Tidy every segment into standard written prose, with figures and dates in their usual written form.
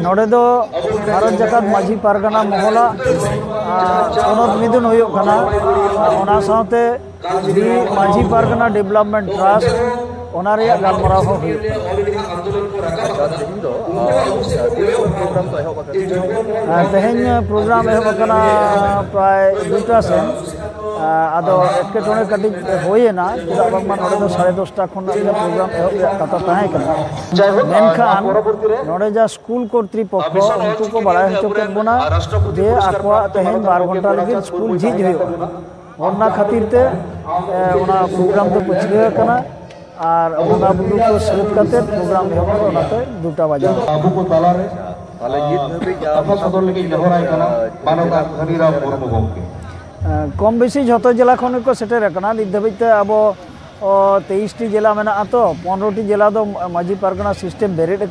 नोड़े दो भारत जाकात माझी पारगना महला पनत मिदुन हुयुग कना ओना साथे बी माझी पारगना डेवलपमेंट ट्रस्ट ओना रे गलमाराव हो हुयुग तेहेन प्रोग्राम एहब कना प्राय 2टा सेन आदो एटकेटोने कटिज होयेना चेदा बांगमा नोड़े दो 10:30 खन प्रोग्राम एहब कथा ताहें कना मेनखान नोड़े जा स्कूल कर्तृपक्ष उनको को बड़ा हचो केद बोना जे आकवा तेहेन 12 घंटा लगी स्कूल झिज हुयुग ओना खातिर ते ओना प्रोग्राम तो पछिया कना और ओना बुदु को सेलेक्ट करते प्रोग्राम एहब ओनाते 2टा बजे बाबू को ताला रे ताले गीत धबी कथा सदर लगी नेहराय कना मानवता धनीराम मुर्मू गमके कम बेसी जो जिला खन को सेटर नित धाबीते अब 23 टी जिला में तो 15 टी जिला दो माझी पारगना सिस्टेम बेरेड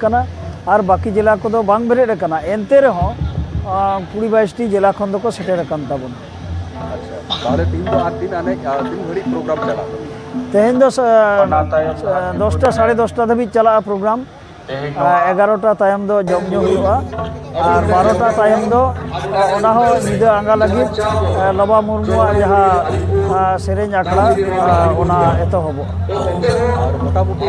और बाकी जिला को दो बांग बेरेड एनते रहो 20-22 टी जिला खन को सेटर तबन तेहन 10टा 10:30 धाबी चला प्रोग्राम 11टा तायम दो जमजो हुआ और 12टा तायम दो ओना हो निदा आंगा लगी लबा मुर्मुआ जहाँ सेरेंज आखड़ा ओना एतो होबो और मोटामुटी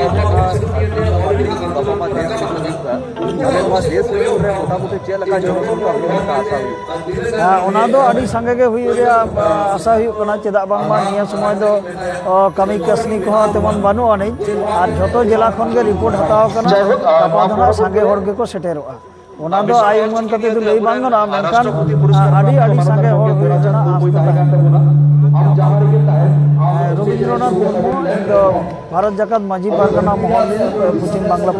ओना दो अडी संगे के हुई रे आशा हुई कना चेदा बांगमा निया समय दो कमी कसनी को तेमन बानु अनि और जतो जिला खन के रिपोर्ट हताव कना गापा संगे हर के को सेटेरोआ ओना दो आयुमन कते दो लई बांगना मेनखान आडी संगे हर बेजना रवींद्रनाथ मुर्मू भारत जाकात माझी पारगना महल पश्चिम बांगला